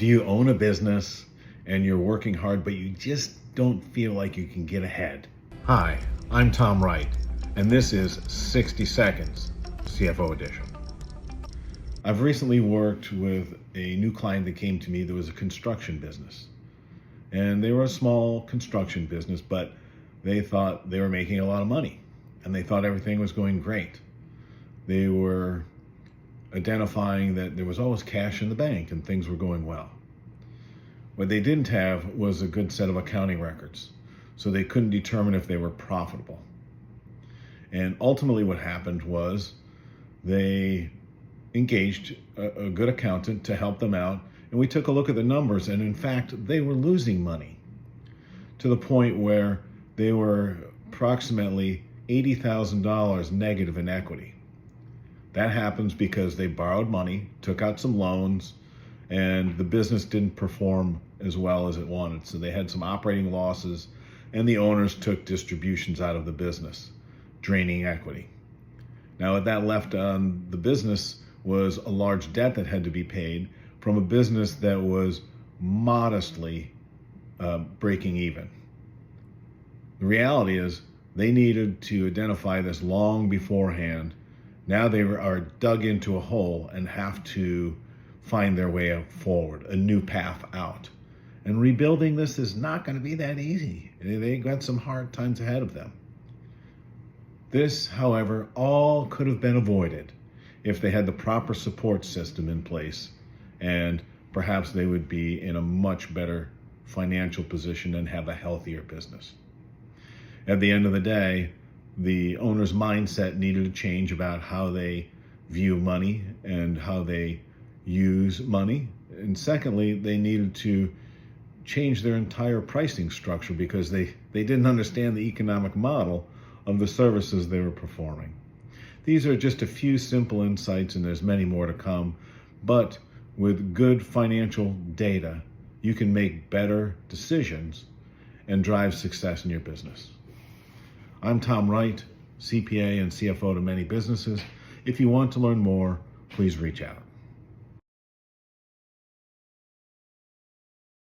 Do you own a business and you're working hard, but you just don't feel like you can get ahead? Hi, I'm Tom Wright, and this is 60 Seconds, CFO Edition. I've recently worked with a new client that came to me that was a construction business. And they were a small construction business, but they thought they were making a lot of money, and they thought everything was going great. They were identifying that there was always cash in the bank and things were going well. What they didn't have was a good set of accounting records, so they couldn't determine if they were profitable. And ultimately what happened was they engaged a good accountant to help them out, and we took a look at the numbers, and in fact they were losing money to the point where they were approximately $80,000 negative in equity. That happens because they borrowed money, took out some loans, and the business didn't perform as well as it wanted. So they had some operating losses, and the owners took distributions out of the business, draining equity. Now, what that left on the business was a large debt that had to be paid from a business that was modestly breaking even. The reality is they needed to identify this long beforehand. Now they are dug into a hole and have to find their way forward, a new path out. And rebuilding this is not going to be that easy. They got some hard times ahead of them. This, however, all could have been avoided if they had the proper support system in place, and perhaps they would be in a much better financial position and have a healthier business. At the end of the day, the owner's mindset needed to change about how they view money and how they use money. And secondly, they needed to change their entire pricing structure because they didn't understand the economic model of the services they were performing. These are just a few simple insights, and there's many more to come. But with good financial data, you can make better decisions and drive success in your business. I'm Tom Wright, CPA and CFO to many businesses. If you want to learn more, please reach out.